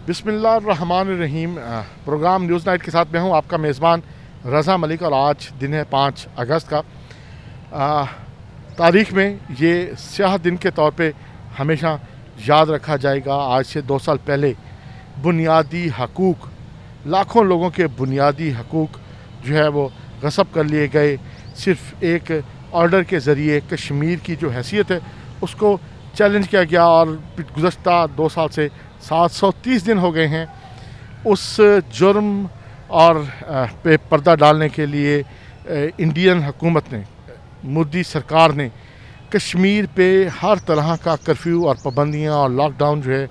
बिस्मिल्लाहिर्रहमानिर्रहीम। Programme news night के साथ मैं हूं आपका मेज़बान रज़ा मलिक और आज दिन है 5 अगस्त का। तारीख़ में ये स्याह दिन के तौर पे हमेशा याद रखा जाएगा। आज से 2 साल पहले बुनियादी हकूक़, लाखों लोगों के बुनियादी हकूक़ जो है वो गस्ब कर लिए गए। सिर्फ़ एक ऑर्डर के ज़रिए कश्मीर की जो हैसियत है उसको चैलेंज किया गया और गुज़श्ता 2 साल से 730 दिन हो गए हैं। उस जुर्म और पे पर्दा डालने के लिए इंडियन हुकूमत ने, मोदी सरकार ने कश्मीर पे हर तरह का कर्फ्यू और पाबंदियाँ और लॉकडाउन जो है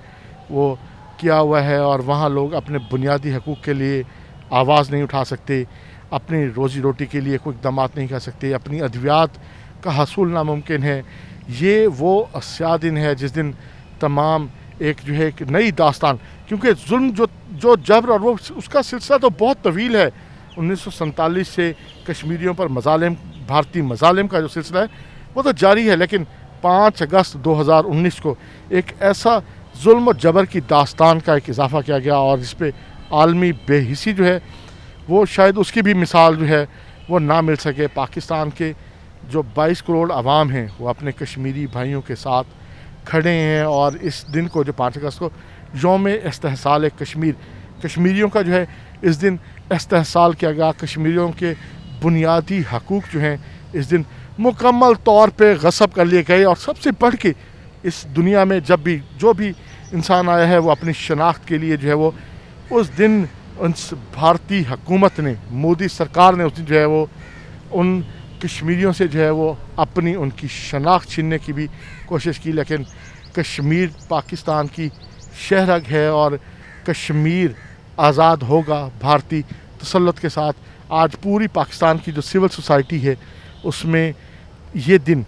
वो किया हुआ है और वहाँ लोग अपने बुनियादी हकूक़ के लिए आवाज़ नहीं उठा सकते, अपनी रोज़ी रोटी के लिए कोई इक़दाम नहीं कर सकते, अपनी अद्वियात का हसूल नामुमकिन है। ये वो स्याह दिन है जिस दिन तमाम एक जो है एक नई दास्तान, क्योंकि जुल्म जो जबर और वो उसका सिलसिला तो बहुत तवील है। 1947 से कश्मीरियों पर मज़ालिम, भारतीय मज़ालिम का जो सिलसिला है वो तो जारी है, लेकिन 5 अगस्त 2019 को एक ऐसा जुल्म और जबर की दास्तान का एक इजाफ़ा किया गया और इस पर आलमी बेहिसी जो है वो शायद उसकी भी मिसाल जो है वो ना मिल सके। पाकिस्तान के जो 22 करोड़ आवाम हैं वो अपने कश्मीरी भाइयों के साथ खड़े हैं और इस दिन को जो 5 अगस्त को यौम इस्तेहसाल कश्मीर, कश्मीरियों का जो है इस दिन इस्तेहसाल किया गया। कश्मीरियों के बुनियादी हकूक़ जो हैं इस दिन मुकम्मल तौर पे गस्ब कर लिए गए और सबसे बढ़ के इस दुनिया में जब भी जो भी इंसान आया है वो अपनी शनाख्त के लिए जो है वो उस दिन उस भारतीय हुकूमत ने, मोदी सरकार ने उस दिन जो है वो उन कश्मीरियों से जो है वो अपनी उनकी शनाख्त छीनने की भी कोशिश की। लेकिन कश्मीर पाकिस्तान की शहरग है और कश्मीर आज़ाद होगा भारतीय तसल्लुत के साथ। आज पूरी पाकिस्तान की जो सिविल सोसाइटी है उसमें ये दिन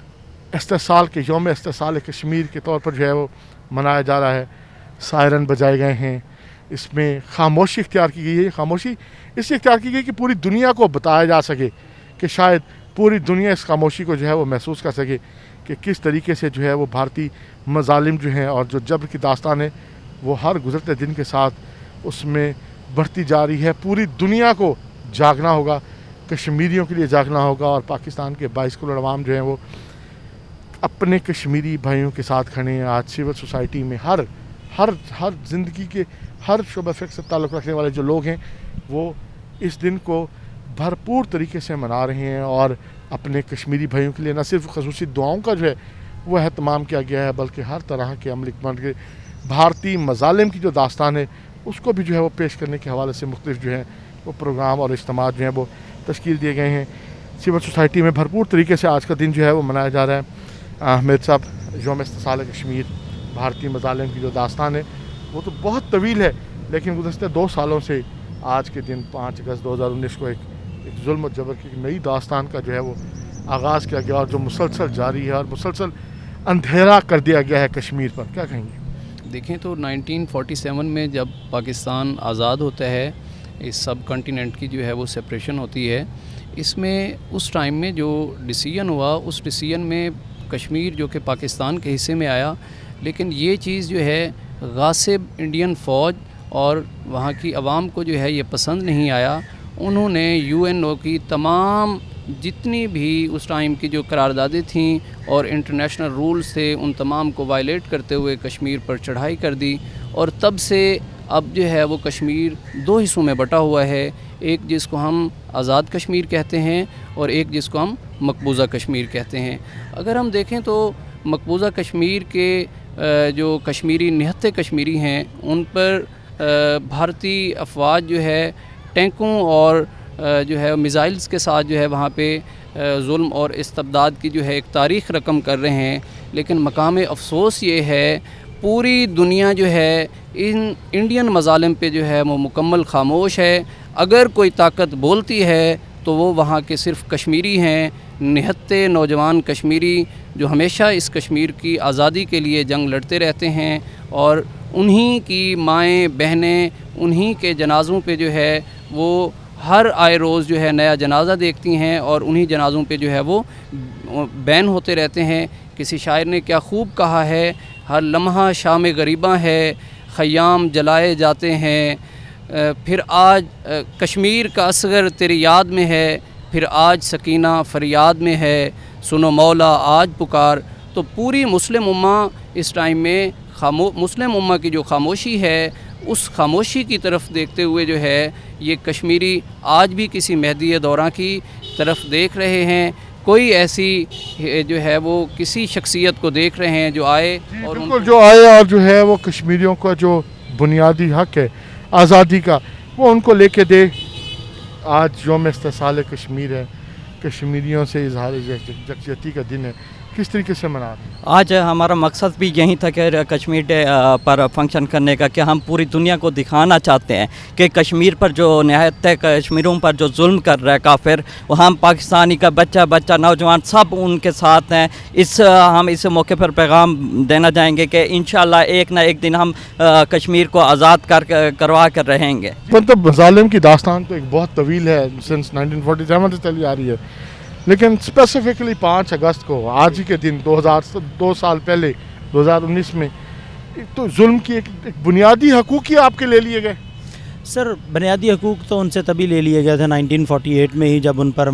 इस्तेहसाल के यौम इस्तेहसाल कश्मीर के तौर पर जो है वो मनाया जा रहा है। सायरन बजाए गए हैं, इसमें खामोशी इख्तियार की गई है। खामोशी इसलिए इख्तियार की गई कि पूरी दुनिया को बताया जा सके कि शायद पूरी दुनिया इस खामोशी को जो है वो महसूस कर सके कि किस तरीके से जो है वो भारतीय मज़ालिम जो हैं और जो जबर की दास्तान है वो हर गुज़रते दिन के साथ उसमें बढ़ती जा रही है। पूरी दुनिया को जागना होगा, कश्मीरियों के लिए जागना होगा और पाकिस्तान के 22 करोड़ अवाम जो हैं वो अपने कश्मीरी भाइयों के साथ खड़े हैं। आज सिविल सोसाइटी में हर ज़िंदगी के हर शोबा फ़िक्र से ताल्लुक़ रखने वाले जो लोग हैं वो इस दिन को भरपूर तरीके से मना रहे हैं और अपने कश्मीरी भाइयों के लिए न सिर्फ ख़ुसूसी दुआओं का जो है वो अहतमाम किया गया है बल्कि हर तरह के अमल इक़दाम के भारतीय मज़ालिम की जो दास्तान है उसको भी जो है वो पेश करने के हवाले से मुख्तलिफ जो है वो प्रोग्राम और इज्तिमा जो हैं वो तश्कील दिए गए हैं। सिविल सोसाइटी में भरपूर तरीके से आज का दिन जो है वो मनाया जा रहा है। मेरे साहब, यौम इस्तेहसाल कश्मीर, भारतीय मज़ालिम की जो दास्तान है वो तो बहुत तवील है, लेकिन गुज़श्ते 2 सालों से आज के दिन 5 अगस्त 2019 को एक जुल्म और जबर की नई दास्तान का जो है वो आगाज़ किया गया और जो मुसलसल जारी है और मुसलसल अंधेरा कर दिया गया है कश्मीर पर। क्या कहेंगे? देखें तो 1947 में जब पाकिस्तान आज़ाद होता है, इस सब कॉन्टिनेंट की जो है वो सेपरेशन होती है, इसमें उस टाइम में जो डिसीजन हुआ उस डिसीजन में कश्मीर जो कि पाकिस्तान के हिस्से में आया, लेकिन ये चीज़ जो है गासिब इंडियन फ़ौज और वहाँ की आवाम को जो है ये पसंद नहीं आया। उन्होंने यूएनओ की तमाम जितनी भी उस टाइम की जो करारदादें थीं और इंटरनेशनल रूल्स थे उन तमाम को वायलेट करते हुए कश्मीर पर चढ़ाई कर दी और तब से अब जो है वो कश्मीर 2 हिस्सों में बटा हुआ है। एक जिसको हम आज़ाद कश्मीर कहते हैं और एक जिसको हम मकबूज़ा कश्मीर कहते हैं। अगर हम देखें तो मकबूज़ा कश्मीर के जो कश्मीरी निहत्ते कश्मीरी हैं उन पर भारतीय अफवाज जो है टैंकों और जो है मिज़ाइल्स के साथ जो है वहाँ पे जुल्म और इस्तबदाद की जो है एक तारीख़ रकम कर रहे हैं। लेकिन मकाम अफसोस ये है पूरी दुनिया जो है इन इंडियन मज़ालिम पे जो है वो मुकम्मल खामोश है। अगर कोई ताकत बोलती है तो वो वहाँ के सिर्फ़ कश्मीरी हैं, निहत्ते नौजवान कश्मीरी जो हमेशा इस कश्मीर की आज़ादी के लिए जंग लड़ते रहते हैं और उन्हीं की माएँ बहनें उन्हीं के जनाज़ों पे जो है वो हर आए रोज़ जो है नया जनाजा देखती हैं और उन्हीं जनाज़ों पे जो है वो बैन होते रहते हैं। किसी शायर ने क्या खूब कहा है, हर लम्हा शाम गरीबा है, خیام جلائے جاتے ہیں، پھر آج کشمیر کا اصغر تیری یاد میں ہے، پھر آج سکینہ فریاد میں ہے، سنو مولا آج پکار. تو پوری مسلم امہ اس ٹائم میں مسلم امہ کی جو خاموشی ہے اس خاموشی کی طرف دیکھتے ہوئے جو ہے یہ کشمیری آج بھی کسی مہدی دوراں کی طرف دیکھ رہے ہیں. کوئی ایسی جو ہے وہ کسی شخصیت کو دیکھ رہے ہیں جو آئے اور بالکل جو آئے اور جو ہے وہ کشمیریوں کا جو بنیادی حق ہے آزادی کا وہ ان کو لے کے دے. آج یوم استحصال کشمیر ہے، کشمیریوں سے اظہار یکجہتی کا دن ہے. کس طریقے سے منا رہے ہیں؟ آج ہمارا مقصد بھی یہی تھا کہ کشمیر ڈے پر فنکشن کرنے کا، کہ ہم پوری دنیا کو دکھانا چاہتے ہیں کہ کشمیر پر جو نہایت کشمیریوں پر جو ظلم کر رہا ہے کافر، وہ ہم پاکستانی کا بچہ نوجوان سب ان کے ساتھ ہیں. ہم اس موقع پر پیغام دینا چاہیں گے کہ انشاءاللہ ایک نہ ایک دن ہم کشمیر کو آزاد کروا کر رہیں گے. مطلب مظالم کی داستان تو ایک بہت طویل ہے، سنس 1947 سے چلی آ رہی ہے، لیکن اسپیسیفکلی 5 اگست کو آج ہی کے دن 2 سال پہلے 2019 میں تو ظلم کی ایک بنیادی حقوق ہی آپ کے لے لیے گئے. سر بنیادی حقوق تو ان سے تبھی لے لیے گئے تھے 1948 میں ہی، جب ان پر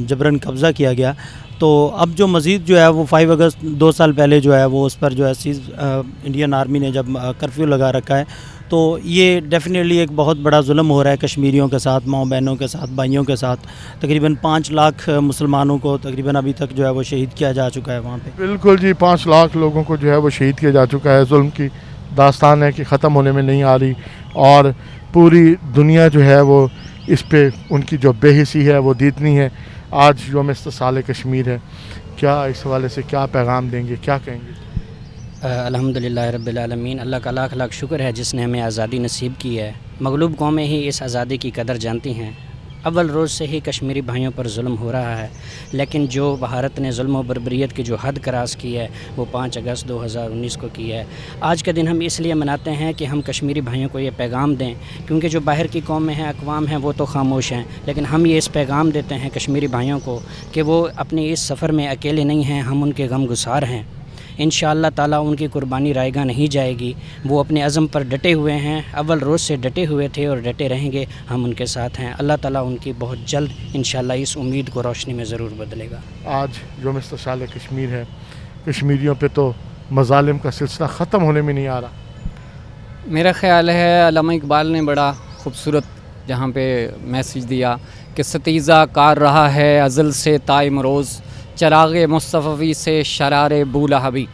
جبراً قبضہ کیا گیا. تو اب جو مزید جو ہے وہ 5 اگست 2 سال پہلے جو ہے وہ اس پر جو ہے انڈین آرمی نے جب کرفیو لگا رکھا ہے، تو یہ ڈیفینیٹلی ایک بہت بڑا ظلم ہو رہا ہے کشمیریوں کے ساتھ، ماؤں بہنوں کے ساتھ، بھائیوں کے ساتھ. تقریباً 5 لاکھ مسلمانوں کو تقریباً ابھی تک جو ہے وہ شہید کیا جا چکا ہے وہاں پہ. بالکل جی، 5 لاکھ لوگوں کو جو ہے وہ شہید کیا جا چکا ہے. ظلم کی داستان ہے کہ ختم ہونے میں نہیں آ رہی، اور پوری دنیا جو ہے وہ اس پہ ان کی جو بے حسی ہے وہ دیدنی ہے. آج یوم استحصال کشمیر ہے، کیا اس حوالے سے کیا پیغام دیں گے، کیا کہیں گے؟ الحمدللہ رب العالمین، اللہ کا لاکھ لاکھ شکر ہے جس نے ہمیں آزادی نصیب کی ہے. مغلوب قومیں ہی اس آزادی کی قدر جانتی ہیں. اول روز سے ہی کشمیری بھائیوں پر ظلم ہو رہا ہے، لیکن جو بھارت نے ظلم و بربریت کی جو حد کراس کی ہے وہ 5 اگست 2019 کو کی ہے. آج کا دن ہم اس لیے مناتے ہیں کہ ہم کشمیری بھائیوں کو یہ پیغام دیں، کیونکہ جو باہر کی قومیں ہیں، اقوام ہیں، وہ تو خاموش ہیں، لیکن ہم یہ اس پیغام دیتے ہیں کشمیری بھائیوں کو کہ وہ اپنے اس سفر میں اکیلے نہیں ہیں، ہم ان کے غم گسار ہیں. انشاءاللہ تعالیٰ ان کی قربانی رائے گاہ نہیں جائے گی. وہ اپنے عزم پر ڈٹے ہوئے ہیں، اول روز سے ڈٹے ہوئے تھے اور ڈٹے رہیں گے. ہم ان کے ساتھ ہیں. اللہ تعالیٰ ان کی بہت جلد انشاءاللہ اس امید کو روشنی میں ضرور بدلے گا. آج یوم استحصال کشمیر ہے، کشمیریوں پہ تو مظالم کا سلسلہ ختم ہونے میں نہیں آ رہا. میرا خیال ہے علامہ اقبال نے بڑا خوبصورت جہاں پہ میسیج دیا کہ ستیزہ کار رہا ہے ازل سے تا امروز، چراغ مصطفی سے شرار بولہبی.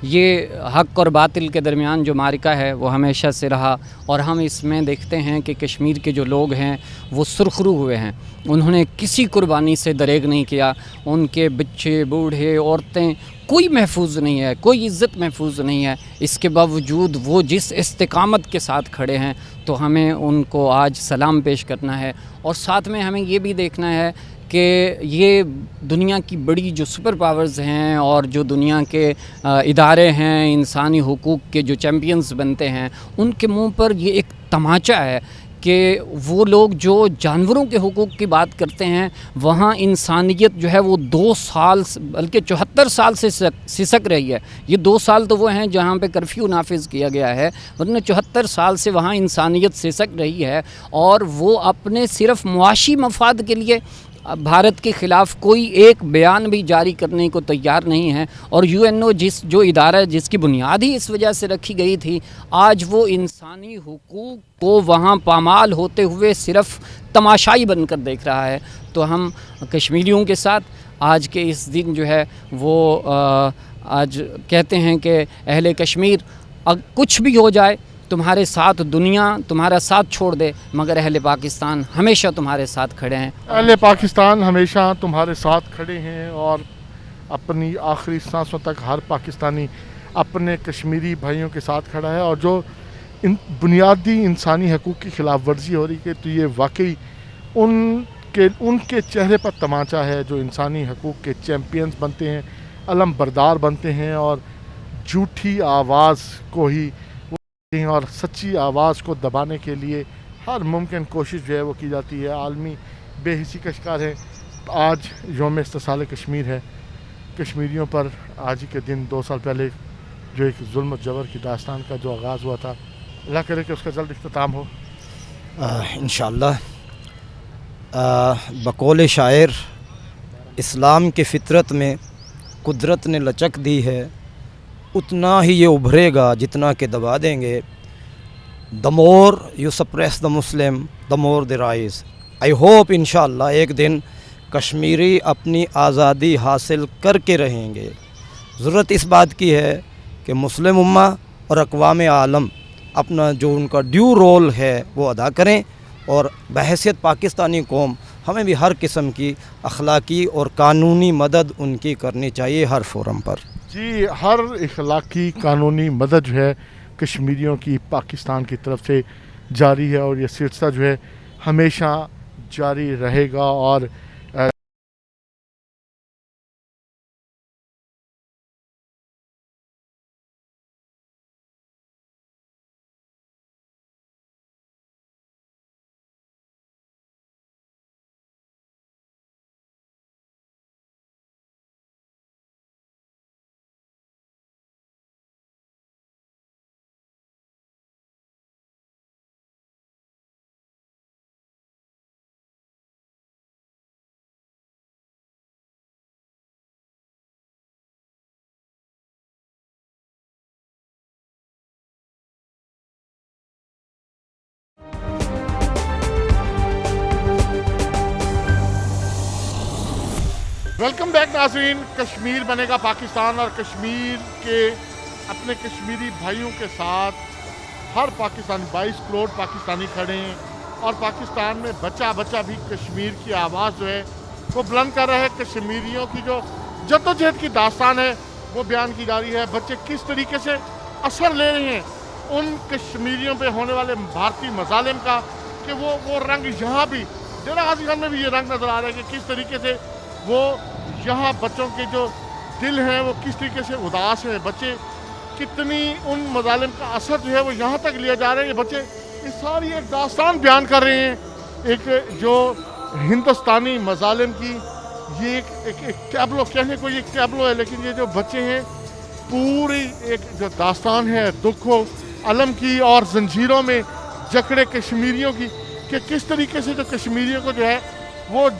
یہ حق اور باطل کے درمیان جو معرکہ ہے وہ ہمیشہ سے رہا، اور ہم اس میں دیکھتے ہیں کہ کشمیر کے جو لوگ ہیں وہ سرخرو ہوئے ہیں. انہوں نے کسی قربانی سے دریغ نہیں کیا. ان کے بچے، بوڑھے، عورتیں، کوئی محفوظ نہیں ہے، کوئی عزت محفوظ نہیں ہے. اس کے باوجود وہ جس استقامت کے ساتھ کھڑے ہیں تو ہمیں ان کو آج سلام پیش کرنا ہے. اور ساتھ میں ہمیں یہ بھی دیکھنا ہے کہ یہ دنیا کی بڑی جو سپر پاورز ہیں اور جو دنیا کے ادارے ہیں، انسانی حقوق کے جو چیمپئنز بنتے ہیں، ان کے منہ پر یہ ایک تماچا ہے کہ وہ لوگ جو جانوروں کے حقوق کی بات کرتے ہیں، وہاں انسانیت جو ہے وہ 2 سال بلکہ 74 سال سے سسک رہی ہے. یہ 2 سال تو وہ ہیں جہاں پہ کرفیو نافذ کیا گیا ہے، ورنہ 74 سال سے وہاں انسانیت سسک رہی ہے. اور وہ اپنے صرف معاشی مفاد کے لیے بھارت کے خلاف کوئی ایک بیان بھی جاری کرنے کو تیار نہیں ہے. اور UNO جو ادارہ جس کی بنیاد ہی اس وجہ سے رکھی گئی تھی، آج وہ انسانی حقوق کو وہاں پامال ہوتے ہوئے صرف تماشائی بن کر دیکھ رہا ہے. تو ہم کشمیریوں کے ساتھ آج کے اس دن جو ہے وہ آج کہتے ہیں کہ اہل کشمیر کچھ بھی ہو جائے تمہارے ساتھ دنیا تمہارا ساتھ چھوڑ دے، مگر اہل پاکستان ہمیشہ تمہارے ساتھ کھڑے ہیں. اہل پاکستان ہمیشہ تمہارے ساتھ کھڑے ہیں، اور اپنی آخری سانسوں تک ہر پاکستانی اپنے کشمیری بھائیوں کے ساتھ کھڑا ہے. اور جو بنیادی انسانی حقوق کی خلاف ورزی ہو رہی ہے تو یہ واقعی ان کے چہرے پر تماچا ہے جو انسانی حقوق کے چیمپئنز بنتے ہیں، علم بردار بنتے ہیں، اور جھوٹی آواز کو ہی اور سچی آواز کو دبانے کے لیے ہر ممکن کوشش جو ہے وہ کی جاتی ہے. عالمی بے حسی کا شکار ہے. آج یوم استحصال کشمیر ہے. کشمیریوں پر آج ہی کے دن 2 سال پہلے جو ایک ظلم و جبر کی داستان کا جو آغاز ہوا تھا، अल्लाह करे कि उसका जल्द इख्तिताम हो। इंशाअल्लाह बकौल शायर इस्लाम की फ़ितरत में कुदरत ने लचक दी है, उतना ही ये उभरेगा जितना कि दबा देंगे। The more you suppress the Muslim the more the rise. I hope इंशाअल्लाह एक दिन कश्मीरी अपनी आज़ादी हासिल करके रहेंगे। ज़रूरत इस बात की है कि मुस्लिम उम्मा और अक़वाम आलम अपना जो उनका ड्यू रोल है वो अदा करें, और बहैसियत पाकिस्तानी कौम हमें भी हर किस्म की अखलाकी और कानूनी मदद उनकी करनी चाहिए हर फोरम पर। जी, हर इखलाकी कानूनी मदद जो है कश्मीरियों की पाकिस्तान की तरफ से जारी है, और ये सिलसिला जो है हमेशा जारी रहेगा। और वेलकम बैक नाज़रीन। कश्मीर बनेगा पाकिस्तान, और कश्मीर के अपने कश्मीरी भाइयों के साथ हर पाकिस्तानी 22 करोड़ पाकिस्तानी खड़े हैं, और पाकिस्तान में बच्चा बच्चा भी कश्मीर की आवाज़ जो है वो बुलंद कर रहा है। कश्मीरियों की जो जद्दोजहद की दास्तान है वो बयान की जा रही है। बच्चे किस तरीके से असर ले रहे हैं उन कश्मीरियों पे होने वाले भारतीय मजालिम का, कि वो रंग यहाँ भी डेरा गाजी खान में भी ये रंग नज़र आ रहा है कि किस तरीके से वो यहाँ बच्चों के जो दिल हैं वो किस तरीके से उदास हैं। बच्चे कितनी उन मजालिम का असर जो है वो यहाँ तक लिया जा रहा है। ये बच्चे ये सारी एक दास्तान बयान कर रहे हैं, एक जो हिंदुस्तानी मजालिम की ये एक टैबलो, कहने को ये टैबलो है, लेकिन ये जो बच्चे हैं पूरी एक जो दास्तान है दुखों अलम की और जंजीरों में जकड़े कश्मीरियों की, कि किस तरीके से जो कश्मीरियों को जो है वो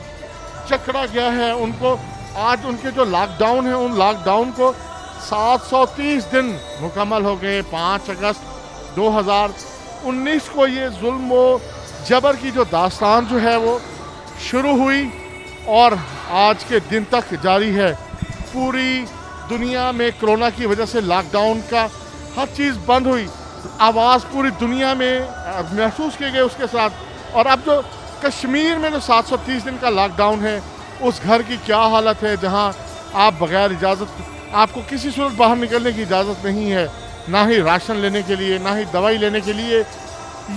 जकड़ा गया है। उनको आज उनके जो लॉकडाउन है उन लॉकडाउन को 730 दिन मुकम्मल हो गए। 5 अगस्त 2019 को ये जुल्म व जबर की जो दास्तान जो है वो शुरू हुई और आज के दिन तक जारी है। पूरी दुनिया में कोरोना की वजह से लॉकडाउन का हर चीज़ बंद हुई, आवाज़ पूरी दुनिया में महसूस किए गए उसके साथ। और अब जो कश्मीर में जो 730 दिन का लॉकडाउन है उस घर की क्या हालत है, जहां आप बगैर इजाज़त, आपको किसी सूरत बाहर निकलने की इजाज़त नहीं है, ना ही राशन लेने के लिए ना ही दवाई लेने के लिए।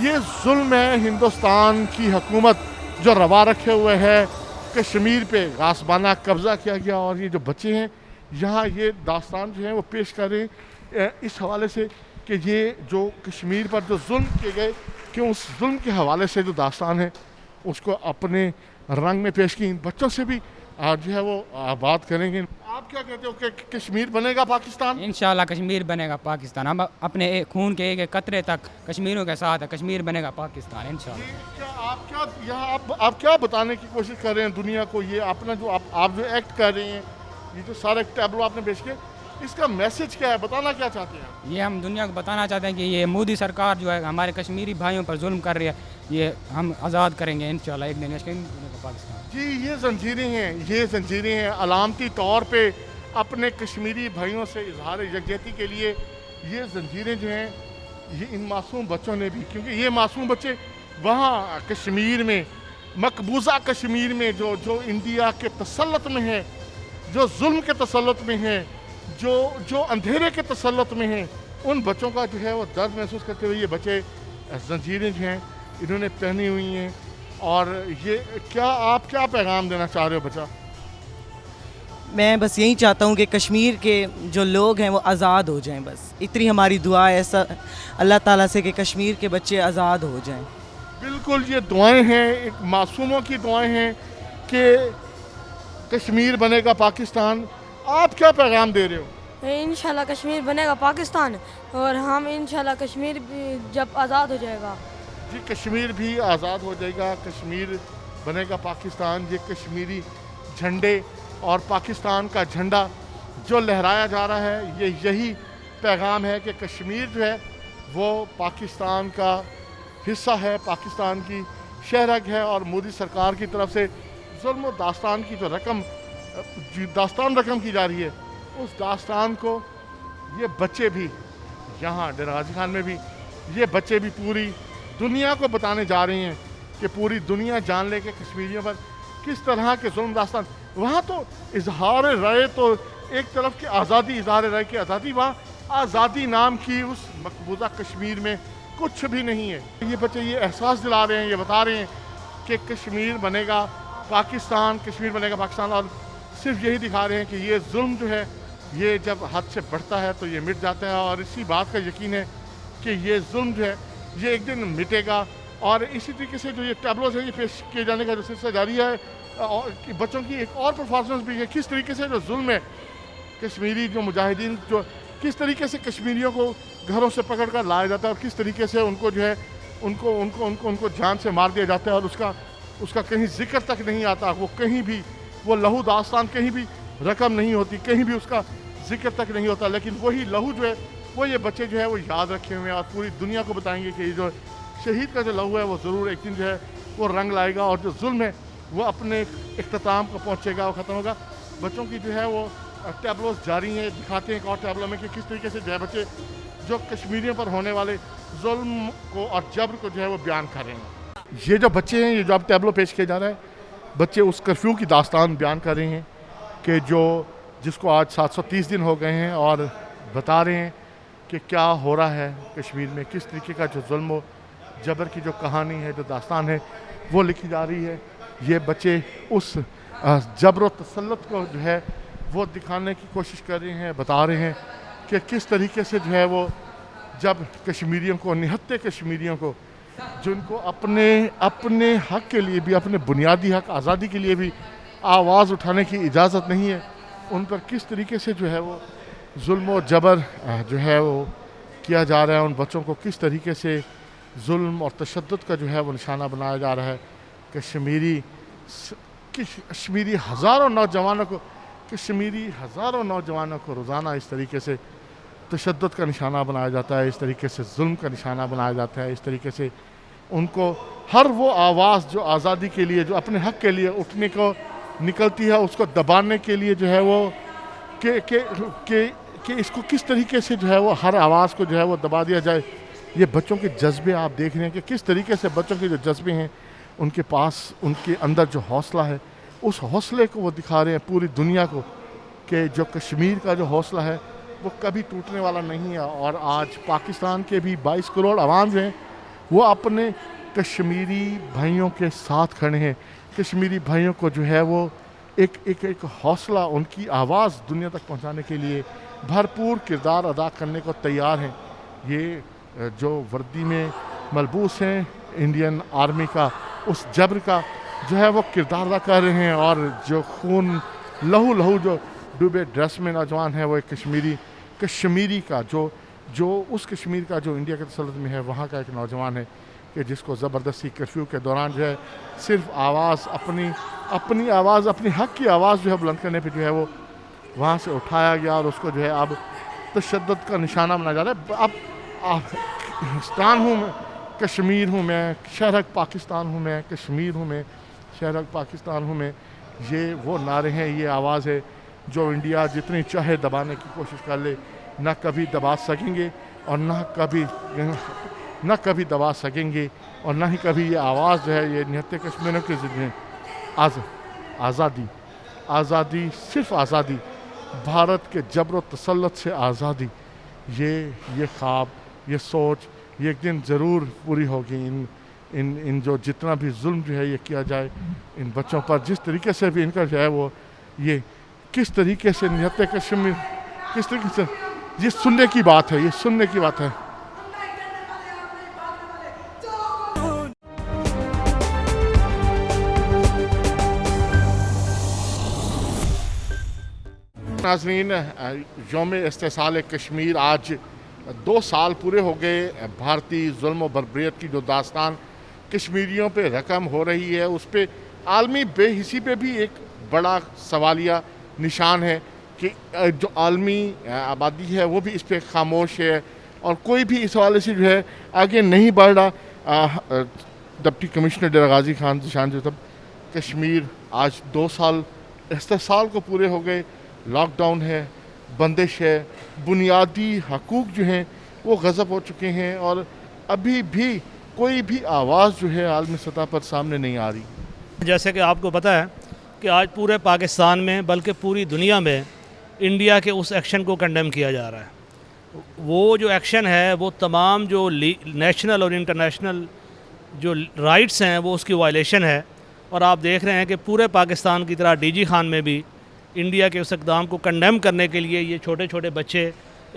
ये जुल्म है हिंदुस्तान की हुकूमत जो रवा रखे हुए है। कश्मीर पे गासबाना कब्ज़ा किया गया, और ये जो बच्चे हैं यहाँ ये दास्तान जो है वो पेश कर रहे हैं इस हवाले से कि ये जो कश्मीर पर जो जुल्म किए गए, कि उस जुल्म के हवाले से जो दास्तान है उसको अपने रंग में पेश की। बच्चों से भी जो है वो बात करेंगे। आप क्या कहते हो कि कश्मीर बनेगा पाकिस्तान? इंशाल्लाह कश्मीर बनेगा पाकिस्तान। हम अपने खून के एक कतरे तक कश्मीरों के साथ है, कश्मीर बनेगा पाकिस्तान इंशाल्लाह। क्या आप क्या यहाँ आप क्या बताने की कोशिश कर रहे हैं दुनिया को? ये अपना जो आप जो एक्ट कर रहे हैं, ये जो सारा टैबलो आपने पेश किया, इसका मैसेज क्या है, बताना क्या चाहते हैं? ये हम दुनिया को बताना चाहते हैं कि ये मोदी सरकार जो है हमारे कश्मीरी भाइयों पर जुल्म कर रही है, ये हम आज़ाद करेंगे इंशाल्लाह एक दिन पाकिस्तान। जी, ये जंजीरें हैं अलामती तौर पे अपने कश्मीरी भाइयों से इजहार यकजहती के लिए। ये जंजीरें जो हैं ये इन मासूम बच्चों ने भी, क्योंकि ये मासूम बच्चे वहाँ कश्मीर में, मकबूजा कश्मीर में जो इंडिया के तसल्लुत में है, जो जुल्म के तसल्लुत में है, जो अंधेरे के तसल्लुत में हैं, उन बच्चों का जो है वो दर्द महसूस करते हुए ये बच्चे जंजीरें जो हैं इन्होंने पहनी हुई हैं। और ये आप क्या पैगाम देना चाह रहे हो बच्चा? मैं बस यही चाहता हूँ कि कश्मीर के जो लोग हैं वो आज़ाद हो जाएं, बस इतनी हमारी दुआ है अल्लाह ताला से कि कश्मीर के बच्चे आज़ाद हो जाएं। बिल्कुल, ये दुआएं हैं, एक मासूमों की दुआएं हैं कि कश्मीर बनेगा पाकिस्तान। आप क्या पैगाम दे रहे हो? इंशाल्लाह कश्मीर बनेगा पाकिस्तान और हम इंशाल्लाह कश्मीर भी जब आज़ाद हो जाएगा। जी कश्मीर भी आज़ाद हो जाएगा, कश्मीर बनेगा पाकिस्तान। ये कश्मीरी झंडे और पाकिस्तान का झंडा जो लहराया जा रहा है, ये यही पैगाम है कि कश्मीर जो है वो पाकिस्तान का हिस्सा है, पाकिस्तान की शहरग है। और मोदी सरकार की तरफ से जुल्म और दास्तान की जो दास्तान रकम की जा रही है, उस दास्तान को ये बच्चे भी यहाँ डेरा गाजी खान में भी ये बच्चे भी पूरी दुनिया को बताने जा रहे हैं कि पूरी दुनिया जान ले कि कश्मीरियों पर किस तरह के जुल्म दास्तान। वहाँ तो इजहार राय तो एक तरफ की आज़ादी, इजहार राय की आज़ादी, वहाँ आज़ादी नाम की उस मकबूजा कश्मीर में कुछ भी नहीं है। ये बच्चे ये एहसास दिला रहे हैं, ये बता रहे हैं कि कश्मीर बनेगा पाकिस्तान, कश्मीर बनेगा पाकिस्तान। और सिर्फ यही दिखा रहे हैं कि ये जुल्म जो है ये जब हद से बढ़ता है तो ये मिट जाता है। और इसी बात का यकीन है कि ये जुल्म जो है ये एक दिन मिटेगा। और इसी तरीके से जो ये टैबलोज है ये पेश किए जाने का जो सिलसिला जारी है, और बच्चों की एक और परफॉर्मेंस भी है, किस तरीके से जो जुल्म है कश्मीरी जो मुजाहिदीन जो किस तरीके से कश्मीरियों को घरों से पकड़ कर लाया जाता है और किस तरीके से उनको जो है उनको जान से मार दिया जाता है। और उसका कहीं जिक्र तक नहीं आता, वो कहीं भी वो लहू दास्तान कहीं भी रकम नहीं होती, कहीं भी उसका जिक्र तक नहीं होता। लेकिन वही लहू जो है वो ये बच्चे जो है वो याद रखे हुए हैं और पूरी दुनिया को बताएंगे कि जो शहीद का जो लहू है वो ज़रूर एक दिन जो है वो रंग लाएगा और जो जुल्म है वो अपने इख्तिताम को पहुँचेगा, वो ख़त्म होगा। बच्चों की जो है वो टैबलोज जारी हैं, दिखाते हैं एक और टैबलो में कि किस तरीके से जो है बच्चे जो कश्मीरियों पर होने वाले जुल्म को और जबर को जो है वो बयान कर रहे हैं। ये जो बच्चे हैं, ये जो अब टैबलो पेश किया जा रहा है, बच्चे उस कर्फ्यू की दास्तान बयान कर रहे हैं कि जिसको आज 730 दिन हो गए हैं और बता रहे हैं कि क्या हो रहा है कश्मीर में, किस तरीके का जो जुल्म जबर की जो कहानी है, जो दास्तान है वो लिखी जा रही है। ये बच्चे उस जबर व तसल्लुत को जो है वो दिखाने की कोशिश कर रहे हैं, बता रहे हैं कि किस तरीके से जो है वो जब कश्मीरियों को, निहत्ते कश्मीरियों को जिनको अपने हक के लिए भी, अपने बुनियादी हक आज़ादी के लिए भी आवाज़ उठाने की इजाज़त नहीं है, उन पर किस तरीके से जो है वो जुल्म और जबर जो है वो किया जा रहा है। उन बच्चों को किस तरीके से जुल्म और तशद्दुद का जो है वो निशाना बनाया जा रहा है। कश्मीरी हज़ारों नौजवानों को रोज़ाना इस तरीके से तशद्दुद का निशाना बनाया जाता है, इस तरीके से जुल्म का निशाना बनाया जाता है, इस तरीके से उनको हर वो आवाज़ जो आज़ादी के लिए, जो अपने हक़ के लिए उठने को निकलती है, उसको दबाने के लिए जो है वो कि इसको किस तरीके से जो है वो हर आवाज़ को जो है वो दबा दिया जाए। ये बच्चों के जज्बे आप देख रहे हैं कि किस तरीके से बच्चों के जो जज्बे हैं उनके पास, उनके अंदर जो हौसला है, उस हौसले को वो दिखा रहे हैं पूरी दुनिया को कि जो कश्मीर का जो हौसला है वो कभी टूटने वाला नहीं है। और आज पाकिस्तान के भी 22 करोड़ अवाम जो हैं वो अपने कश्मीरी भाइयों के साथ खड़े हैं। कश्मीरी भाइयों को जो है वो एक हौसला, उनकी आवाज़ दुनिया तक पहुंचाने के लिए भरपूर किरदार अदा करने को तैयार हैं। ये जो वर्दी में मलबूस हैं इंडियन आर्मी का, उस जबर का जो है वो किरदार अदा कर रहे हैं। और जो खून लहू जो डूबे ड्रेस में नौजवान है वो एक कश्मीरी का जो उस कश्मीर का जो इंडिया के तसल्लुत में है वहाँ का एक नौजवान है कि जिसको ज़बरदस्ती कर्फ्यू के दौरान जो है सिर्फ आवाज़ अपनी आवाज़, अपनी हक़ की आवाज़ जो है बुलंद करने पे जो है वो वहाँ से उठाया गया और उसको जो है अब तशद्दुद का निशाना बनाया जा रहा है। अब पाकिस्तान हूँ मैं, कश्मीर हूँ मैं, शहरक पाकिस्तान हूँ मैं, कश्मीर हूँ मैं, शहरक पाकिस्तान हूँ मैं, ये वो नारे हैं, ये आवाज़ है जो इंडिया जितनी चाहे दबाने की कोशिश कर ले ना कभी दबा सकेंगे और ना कभी दबा सकेंगे और ना ही कभी ये आवाज़ जो है ये निहत्ते कश्मीरियों के ज़िम्मे आज़ादी, सिर्फ आज़ादी, भारत के जबर तसल्लुत से आज़ादी, ये ख्वाब, ये सोच, ये एक दिन ज़रूर पूरी होगी। इन जो जितना भी जुल्म जो है ये किया जाए इन बच्चों पर, जिस तरीके से भी इनका जो है वो ये किस तरीके से निहत्ते कश्मीर, किस तरीके से, ये सुनने की बात है। नाज़रीन, यौम इस्तिसाल कश्मीर आज 2 साल पूरे हो गए। भारतीय जुल्म व बर्बरियत की जो दास्तान कश्मीरियों पे रकम हो रही है, उस पर आलमी बेहिसी पे भी एक बड़ा सवालिया निशान है कि जो आलमी आबादी है वो भी इस पर खामोश है और कोई भी इस हवाले से जो है आगे नहीं बढ़ रहा। डिप्टी कमिश्नर डेरा गाजी खान ज़ीशान जो तब कश्मीर आज 2 साल इस्तिसाल को पूरे हो गए। लॉकडाउन है, बंदिश है, बुनियादी हकूक़ जो हैं वो गज़ब हो चुके हैं और अभी भी कोई भी आवाज़ जो है आलमी सतह पर सामने नहीं आ रही। जैसे कि आपको पता है कि आज पूरे पाकिस्तान में बल्कि पूरी दुनिया में इंडिया के उस एक्शन को कंडेम किया जा रहा है। वो जो एक्शन है वो तमाम जो नेशनल और इंटरनेशनल जो राइट्स हैं वो उसकी वायलेशन है। और आप देख रहे हैं कि पूरे पाकिस्तान की तरह डीजी खान में भी इंडिया के उस इक़दाम को कंडेम करने के लिए ये छोटे छोटे बच्चे,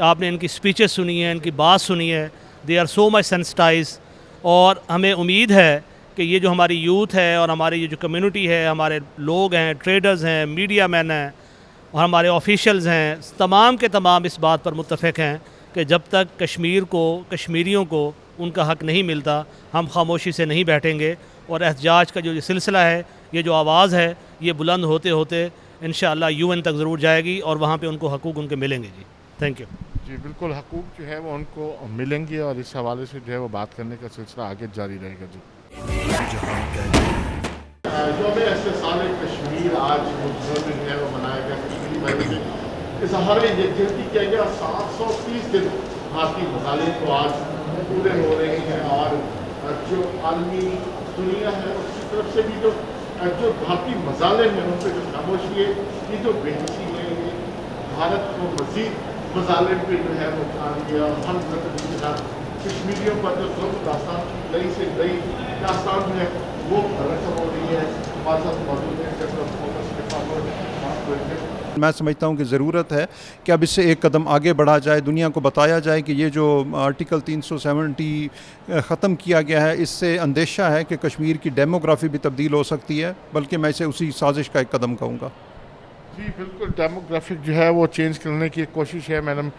आपने इनकी स्पीचेस सुनी है, इनकी बात सुनी है, they are so much sensitize. और हमें उम्मीद है कि ये जो हमारी यूथ है और हमारी ये जो कम्युनिटी है, हमारे लोग हैं, ट्रेडर्स हैं, मीडिया मैन हैं और हमारे ऑफिशियल्स हैं, तमाम के तमाम इस बात पर मुत्तफ़िक़ हैं कि जब तक कश्मीर को, कश्मीरियों को उनका हक़ नहीं मिलता, हम खामोशी से नहीं बैठेंगे। और एहतजाज का जो ये सिलसिला है, ये जो आवाज़ है, ये बुलंद होते होते इंशाअल्लाह UN तक ज़रूर जाएगी और वहाँ पे उनको हकूक़ उनके मिलेंगे। जी थैंक यू। जी बिल्कुल, हकूक़ जो है वो उनको मिलेंगे और इस हवाले से जो है वो बात करने का सिलसिला आगे जारी रहेगा। जी यौम इस्तिसाल कश्मीर आज जो है वो मनाया गया। कश्मीरी भाइयों से इज़हार यकजहती किया गया। 730 दिन भारतीय मसालिक को आज पूरे हो रहे हैं और जो आलमी दुनिया है उसकी तरफ से भी जो भारतीय मसाले हैं उन पर जो खामोशी है, ये जो बेहिसी है, ये भारत को मज़ीद मसाले पे जो है वो ध्यान दिया। हम कश्मीरियों पर जो जुल्म दास्तान की नई से नई दास्तान जो है वो रकम हो रही है। हमारे साथ मौजूद है मैं समझता हूँ कि ज़रूरत है कि अब इससे एक कदम आगे बढ़ा जाए, दुनिया को बताया जाए कि ये जो आर्टिकल 370 ख़त्म किया गया है, इससे अंदेशा है कि कश्मीर की डेमोग्राफी भी तब्दील हो सकती है, बल्कि मैं इसे उसी साजिश का एक कदम कहूँगा। जी बिल्कुल, डेमोग्राफिक जो है वो चेंज करने की कोशिश है। मैडम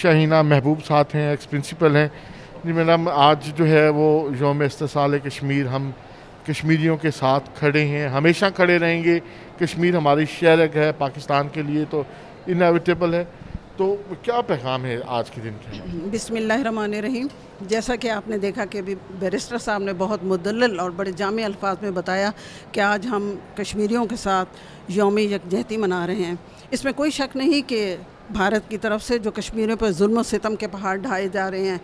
शाहीना महबूब साथ हैं, एक्स प्रिंसिपल हैं। जी मैडम, आज जो है वो यौम इस्तिसाल कश्मीर, हम कश्मीरियों के साथ खड़े हैं, हमेशा खड़े रहेंगे। कश्मीर हमारी शहर है, पाकिस्तान के लिए तो इनएविटेबल है। तो क्या पैगाम है आज के दिन के? बिस्मिल्लाहिर्रहमानिर्रहीम। जैसा कि आपने देखा कि अभी बैरिस्टर साहब ने बहुत मुदल्लल और बड़े जामे अल्फाज में बताया कि आज हम कश्मीरियों के साथ यौम यकजहती मना रहे हैं। इसमें कोई शक नहीं कि भारत की तरफ से जो कश्मीरियों पर जुल्म सितम के पहाड़ ढाए जा रहे हैं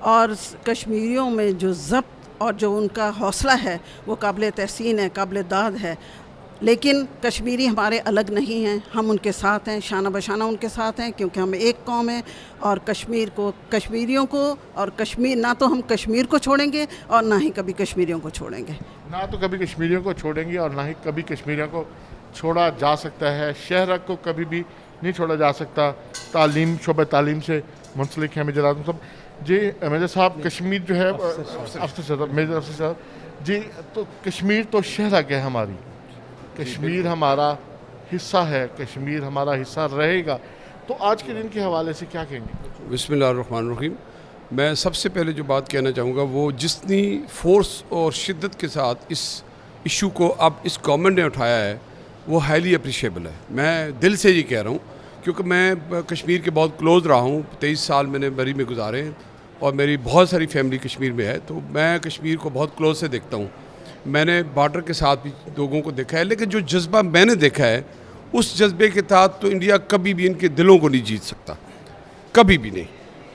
और कश्मीरियों में जो ज़ब्त और जो उनका हौसला है वो काबिल तहसीन है, काबिल दाद है। लेकिन कश्मीरी हमारे अलग नहीं हैं, हम उनके साथ हैं, शाना बशाना उनके साथ हैं, क्योंकि हम एक कौम है। और कश्मीर को, कश्मीरियों को और कश्मीर, ना तो हम कश्मीर को छोड़ेंगे और ना ही कभी कश्मीरियों को छोड़ेंगे। ना तो कभी कश्मीरियों को छोड़ेंगे और ना ही कभी कश्मीरियों को छोड़ा जा सकता है। शहर को कभी भी नहीं छोड़ा जा सकता। तालीम, शोबे तालीम से मुंसलिक है मेजर आज़म साहब। जी मेजर साहब, कश्मीर जो है अफसर साहब, मेजर अफसर साहब जी, तो कश्मीर तो शहर है हमारी, कश्मीर हमारा हिस्सा है, कश्मीर हमारा हिस्सा रहेगा। तो आज के दिन के हवाले से क्या कहेंगे? बिस्मिल्लाहिर्रहमानिर्रहीम। मैं सबसे पहले जो बात कहना चाहूँगा वो जितनी फोर्स और शिद्दत के साथ इस इशू को अब इस गवर्नमेंट ने उठाया है वो हाईली अप्रिशिएबल है। मैं दिल से ये कह रहा हूँ क्योंकि मैं कश्मीर के बहुत क्लोज़ रहा हूँ। 23 साल मैंने बरी में गुजारे हैं और मेरी बहुत सारी फैमिली कश्मीर में है, तो मैं कश्मीर को बहुत क्लोज से देखता हूँ। मैंने बॉर्डर के साथ भी लोगों को देखा है, लेकिन जो जज्बा मैंने देखा है उस जज्बे के तहत तो इंडिया कभी भी इनके दिलों को नहीं जीत सकता, कभी भी नहीं।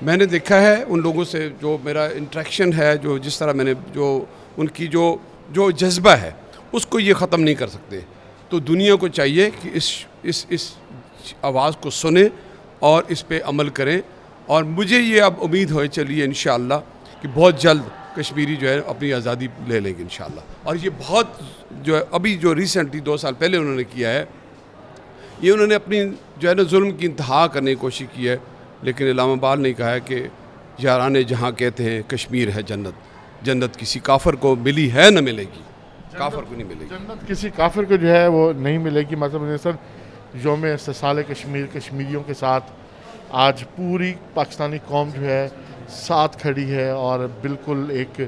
मैंने देखा है उन लोगों से जो मेरा इंटरेक्शन है, जो जिस तरह मैंने जो उनकी जो जज्बा है उसको ये ख़त्म नहीं कर सकते। तो दुनिया को चाहिए कि इस आवाज़ को सुने और इस पे अमल करें। और मुझे ये अब उम्मीद हो चलिए इंशाअल्लाह कि बहुत जल्द कश्मीरी जो है अपनी आज़ादी ले लेंगे इंशाअल्लाह। और ये बहुत जो है अभी जो रिसेंटली 2 साल पहले उन्होंने किया है, ये उन्होंने अपनी जो है ना जुल्म की इंतहा करने की कोशिश की है। लेकिन इल्हाम इक़बाल ने कहा है कि यारान जहाँ कहते हैं कश्मीर है जन्नत, जन्नत किसी काफिर को मिली है न मिलेगी, काफिर को नहीं मिलेगी। जन्नत किसी काफिर को जो है वो नहीं मिलेगी। मतलब सर یوم استحصال کشمیر کشمیریوں کے ساتھ آج پوری پاکستانی قوم جو ہے ساتھ کھڑی ہے، اور بالکل ایک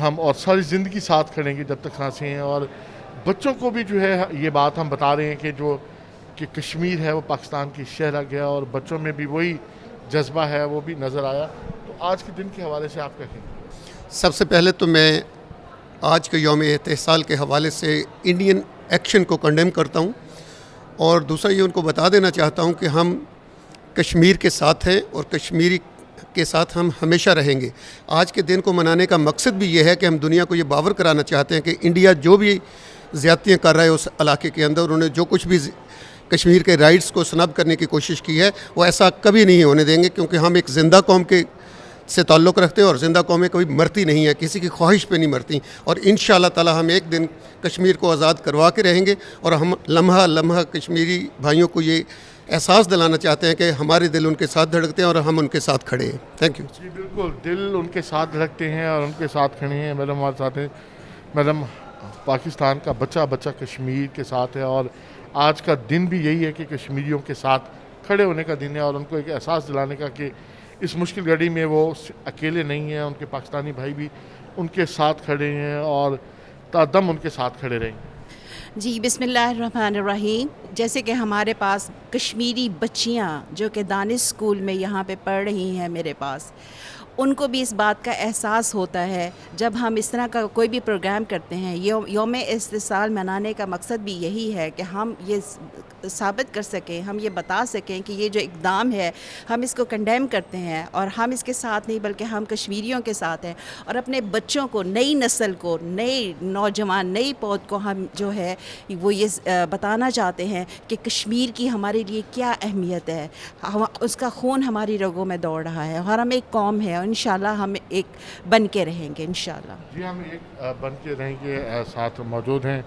ہم اور ساری زندگی ساتھ کھڑیں گے جب تک سانسیں ہیں. اور بچوں کو بھی جو ہے یہ بات ہم بتا رہے ہیں کہ کشمیر ہے وہ پاکستان کی شہرگ ہے، اور بچوں میں بھی وہی جذبہ ہے وہ بھی نظر آیا. تو آج کے دن کے حوالے سے آپ کیا کہیں گے؟ سب سے پہلے تو میں آج کے یوم استحصال کے حوالے سے انڈین ایکشن کو کنڈیم کرتا ہوں، اور دوسرا یہ ان کو بتا دینا چاہتا ہوں کہ ہم کشمیر کے ساتھ ہیں اور کشمیری کے ساتھ ہم ہمیشہ رہیں گے. آج کے دن کو منانے کا مقصد بھی یہ ہے کہ ہم دنیا کو یہ باور کرانا چاہتے ہیں کہ انڈیا جو بھی زیادتیاں کر رہا ہے اس علاقے کے اندر، انہوں نے جو کچھ بھی کشمیر کے رائٹس کو سنب کرنے کی کوشش کی ہے وہ ایسا کبھی نہیں ہونے دیں گے، کیونکہ ہم ایک زندہ قوم کے سے تعلق رکھتے ہیں، اور زندہ قومیں کبھی مرتی نہیں ہیں، کسی کی خواہش پہ نہیں مرتی. اور انشاءاللہ تعالی ہم ایک دن کشمیر کو آزاد کروا کے رہیں گے، اور ہم لمحہ لمحہ کشمیری بھائیوں کو یہ احساس دلانا چاہتے ہیں کہ ہمارے دل ان کے ساتھ دھڑکتے ہیں اور ہم ان کے ساتھ کھڑے ہیں. Thank you. جی بالکل، دل ان کے ساتھ دھڑکتے ہیں اور ان کے ساتھ کھڑے ہیں. میڈم ہمارے ساتھ ہیں. میڈم، پاکستان کا بچہ کشمیر کے ساتھ ہے، اور آج کا دن بھی یہی ہے کہ کشمیریوں کے ساتھ کھڑے ہونے کا دن ہے، اور ان کو ایک احساس دلانے کا کہ اس مشکل گھڑی میں وہ اکیلے نہیں ہیں، ان کے پاکستانی بھائی بھی ان کے ساتھ کھڑے ہیں اور تا دم ان کے ساتھ کھڑے رہیں گے. جی بسم اللہ الرحمن الرحیم. جیسے کہ ہمارے پاس کشمیری بچیاں جو کہ دانش اسکول میں یہاں پہ پڑھ رہی ہیں میرے پاس، ان کو بھی اس بات کا احساس ہوتا ہے جب ہم اس طرح کا کوئی بھی پروگرام کرتے ہیں. یوم استحصال منانے کا مقصد بھی یہی ہے کہ ہم یہ ثابت کر سکیں، ہم یہ بتا سکیں کہ یہ جو اقدام ہے ہم اس کو کنڈیم کرتے ہیں، اور ہم اس کے ساتھ نہیں بلکہ ہم کشمیریوں کے ساتھ ہیں، اور اپنے بچوں کو، نئی نسل کو، نئے نوجوان، نئی پود کو ہم جو ہے وہ یہ بتانا چاہتے ہیں کہ کشمیر کی ہمارے لیے کیا اہمیت ہے. اس کا خون ہماری رگوں میں دوڑ رہا ہے، اور ہم ایک قوم ہے، اور انشاءاللہ ہم ایک بن کے رہیں گے انشاءاللہ. جی ہم ایک بن کے رہیں گے. ساتھ موجود ہیں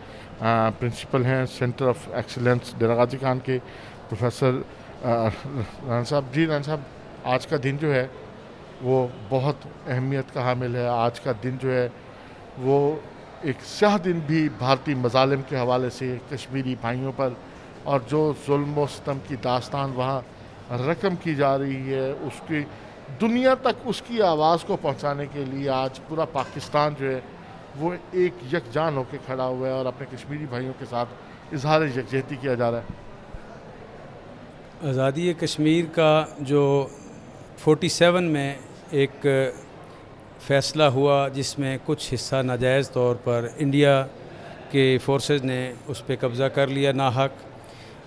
پرنسپل ہیں centre of excellence Dera Ghazi Khan کے پروفیسر رحان صاحب. جی رحان صاحب، آج کا دن جو ہے وہ بہت اہمیت کا حامل ہے. آج کا دن جو ہے وہ ایک سیاہ دن بھی بھارتی مظالم کے حوالے سے کشمیری بھائیوں پر، اور جو ظلم و ستم کی داستان وہاں رقم کی جا رہی ہے، اس کی دنیا تک اس کی آواز کو پہنچانے کے لیے آج پورا پاکستان جو ہے وہ ایک یکجان ہو کے کھڑا ہوا ہے، اور اپنے کشمیری بھائیوں کے ساتھ اظہار یکجہتی کیا جا رہا ہے. آزادی کشمیر کا جو 47 میں ایک فیصلہ ہوا جس میں کچھ حصہ ناجائز طور پر انڈیا کے فورسز نے اس پہ قبضہ کر لیا ناحق.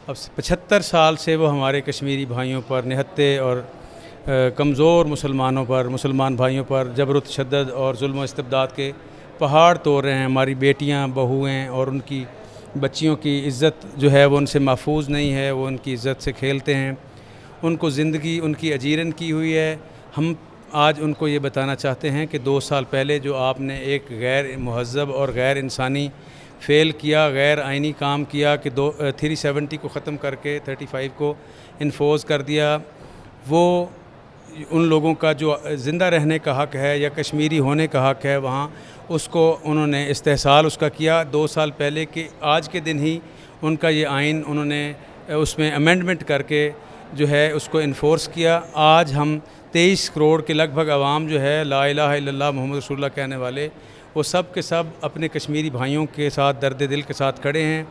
اب 75 سال سے وہ ہمارے کشمیری بھائیوں پر نہتے اور کمزور مسلمان بھائیوں پر جبر و تشدد اور ظلم و استبداد کے پہاڑ توڑ رہے ہیں. ہماری بیٹیاں، بہویں اور ان کی بچیوں کی عزت جو ہے وہ ان سے محفوظ نہیں ہے، وہ ان کی عزت سے کھیلتے ہیں. ان کو زندگی ان کی اجیرن کی ہوئی ہے. ہم آج ان کو یہ بتانا چاہتے ہیں کہ 2 سال پہلے جو آپ نے ایک غیر مہذب اور غیر انسانی فیل کیا، غیر آئینی کام کیا کہ 370 کو ختم کر کے 35 کو انفوز کر دیا، وہ ان لوگوں کا جو زندہ رہنے کا حق ہے یا کشمیری ہونے کا حق ہے وہاں، اس کو انہوں نے استحصال اس کا کیا 2 سال پہلے کہ آج کے دن ہی ان کا یہ آئین انہوں نے اس میں امینڈمنٹ کر کے جو ہے اس کو انفورس کیا. آج ہم 23 کروڑ کے لگ بھگ عوام جو ہے لا الہ الا اللہ محمد رسول اللہ کہنے والے، وہ سب کے سب اپنے کشمیری بھائیوں کے ساتھ درد دل کے ساتھ کھڑے ہیں.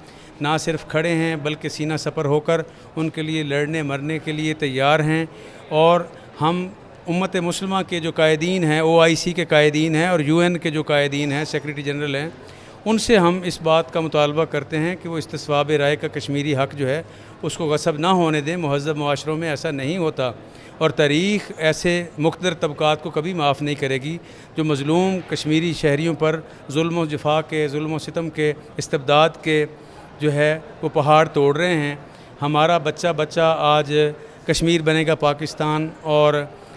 نہ صرف کھڑے ہیں بلکہ سینہ سپر ہو کر ان کے لیے لڑنے مرنے کے لیے تیار ہیں. اور ہم امت مسلمہ کے جو قائدین ہیں، OIC کے قائدین ہیں اور UN کے جو قائدین ہیں، سیکریٹری جنرل ہیں، ان سے ہم اس بات کا مطالبہ کرتے ہیں کہ وہ استصواب رائے کا کشمیری حق جو ہے اس کو غصب نہ ہونے دیں. مہذب معاشروں میں ایسا نہیں ہوتا، اور تاریخ ایسے مقتدر طبقات کو کبھی معاف نہیں کرے گی جو مظلوم کشمیری شہریوں پر ظلم و جفا کے، ظلم و ستم کے، استبداد کے جو ہے وہ پہاڑ توڑ رہے ہیں. ہمارا بچہ آج کشمیر بنے گا پاکستان، اور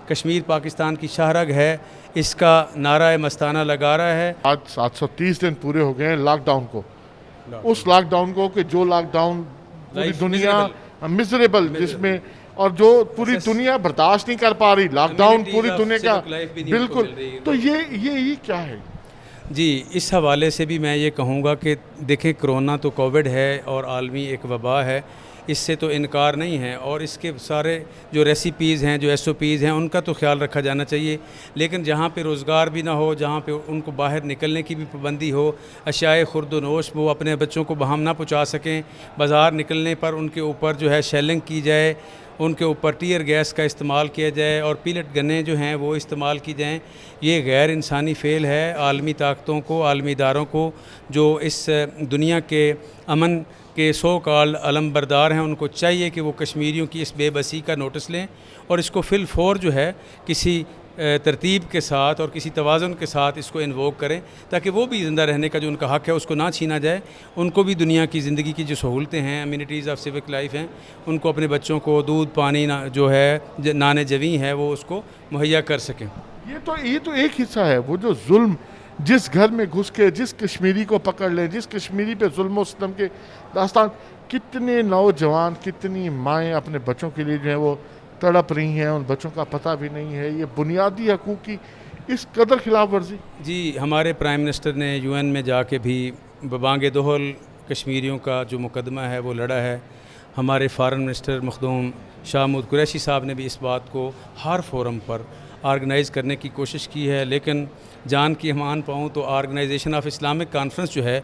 کشمیر پاکستان کی شاہرگ ہے، اس کا نعرہ مستانہ لگا رہا ہے. آج 730 دن پورے ہو گئے ہیں لاک ڈاؤن کو. اس لاک ڈاؤن کو کہ جو لاک ڈاؤن پوری دنیا مزریبل، جس میں اور جو پوری دنیا برداشت نہیں کر پا رہی، لاک ڈاؤن پوری دنیا کا بالکل. تو یہ کیا ہے؟ جی اس حوالے سے بھی میں یہ کہوں گا کہ دیکھیں کرونا تو کووڈ ہے اور عالمی ایک وبا ہے. اس سے تو انکار نہیں ہے، اور اس کے سارے جو ریسیپیز ہیں، جو SOPs ہیں، ان کا تو خیال رکھا جانا چاہیے. لیکن جہاں پہ روزگار بھی نہ ہو، جہاں پہ ان کو باہر نکلنے کی بھی پابندی ہو، اشیاء خرد و نوش وہ اپنے بچوں کو باہم نہ پہنچا سکیں، بازار نکلنے پر ان کے اوپر جو ہے شیلنگ کی جائے، ان کے اوپر ٹیئر گیس کا استعمال کیا جائے اور پیلٹ گنیں جو ہیں وہ استعمال کی جائیں، یہ غیر انسانی فعل ہے. عالمی طاقتوں کو، عالمی اداروں کو جو اس دنیا کے امن کے سو کال علم بردار ہیں، ان کو چاہیے کہ وہ کشمیریوں کی اس بے بسی کا نوٹس لیں اور اس کو فی الفور جو ہے کسی ترتیب کے ساتھ اور کسی توازن کے ساتھ اس کو انووک کریں، تاکہ وہ بھی زندہ رہنے کا جو ان کا حق ہے اس کو نہ چھینا جائے. ان کو بھی دنیا کی زندگی کی جو سہولتیں ہیں، امینٹیز آف سیوک لائف ہیں، ان کو اپنے بچوں کو دودھ پانی جو ہے نان جویں ہے وہ اس کو مہیا کر سکیں. یہ تو ایک حصہ ہے. وہ جو ظلم جس گھر میں گھس کے جس کشمیری کو پکڑ لیں، جس کشمیری پہ ظلم و ستم کے داستان، کتنے نوجوان، کتنی مائیں اپنے بچوں کے لیے جو ہیں وہ تڑپ رہی ہیں، ان بچوں کا پتہ بھی نہیں ہے. یہ بنیادی حقوق کی اس قدر خلاف ورزی. جی، ہمارے پرائم منسٹر نے UN میں جا کے بھی ببانگ دہل کشمیریوں کا جو مقدمہ ہے وہ لڑا ہے. ہمارے فارن منسٹر مخدوم شاہ محمود قریشی صاحب نے بھی اس بات کو ہر فورم پر آرگنائز کرنے کی کوشش کی ہے، لیکن جان کی ہمان پاؤں تو آرگنائزیشن آف اسلامک کانفرنس جو ہے